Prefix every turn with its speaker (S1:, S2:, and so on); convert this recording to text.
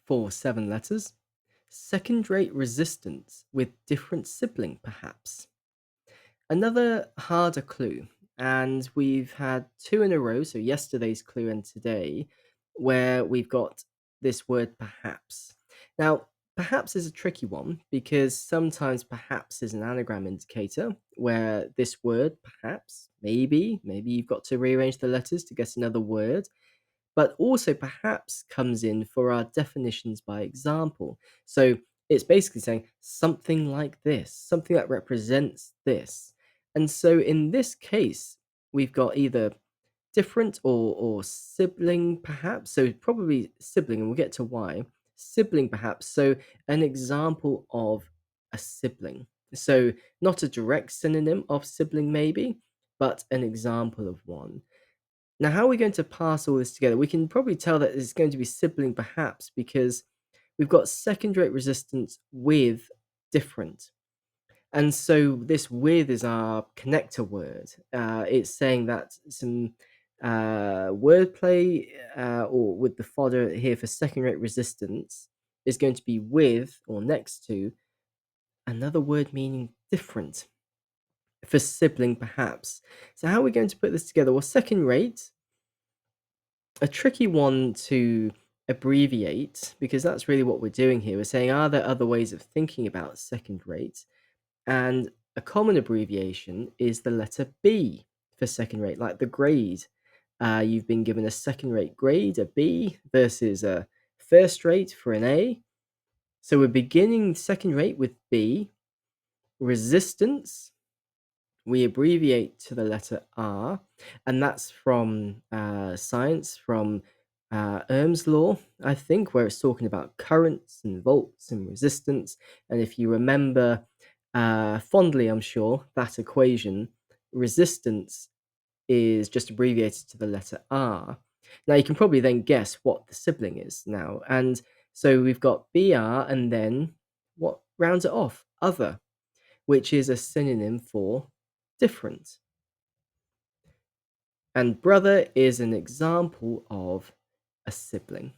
S1: For 7 letters, second rate resistance with different sibling, perhaps. Another harder clue, and we've had two in a row, so yesterday's clue and today, where we've got this word perhaps. Now, perhaps is a tricky one because sometimes perhaps is an anagram indicator where this word, perhaps, maybe you've got to rearrange the letters to get another word, but also perhaps comes in for our definitions by example. So it's basically saying something like this, something that represents this. And so in this case, we've got either different or sibling, perhaps. So probably sibling, and we'll get to why. Sibling, perhaps. So an example of a sibling. So not a direct synonym of sibling, maybe, but an example of one. Now, how are we going to pass all this together? We can probably tell that it's going to be sibling perhaps because we've got second rate resistance with different. And so this with is our connector word. It's saying that some wordplay or with the fodder here for second rate resistance is going to be with or next to another word meaning different for sibling perhaps. So how are we going to put this together? Well, second rate, a tricky one to abbreviate because that's really what we're doing here. We're saying, are there other ways of thinking about second rate? And a common abbreviation is the letter B for second rate, like the grade. You've been given a second rate grade, a B, versus a first rate for an A. So we're beginning second rate with B. Resistance, we abbreviate to the letter R, and that's from science, from Ohm's law, I think, where it's talking about currents and volts and resistance. And if you remember fondly, I'm sure, that equation, resistance is just abbreviated to the letter R. Now, you can probably then guess what the sibling is now. And so we've got BR, and then what rounds it off? Other, which is a synonym for different. And brother is an example of a sibling.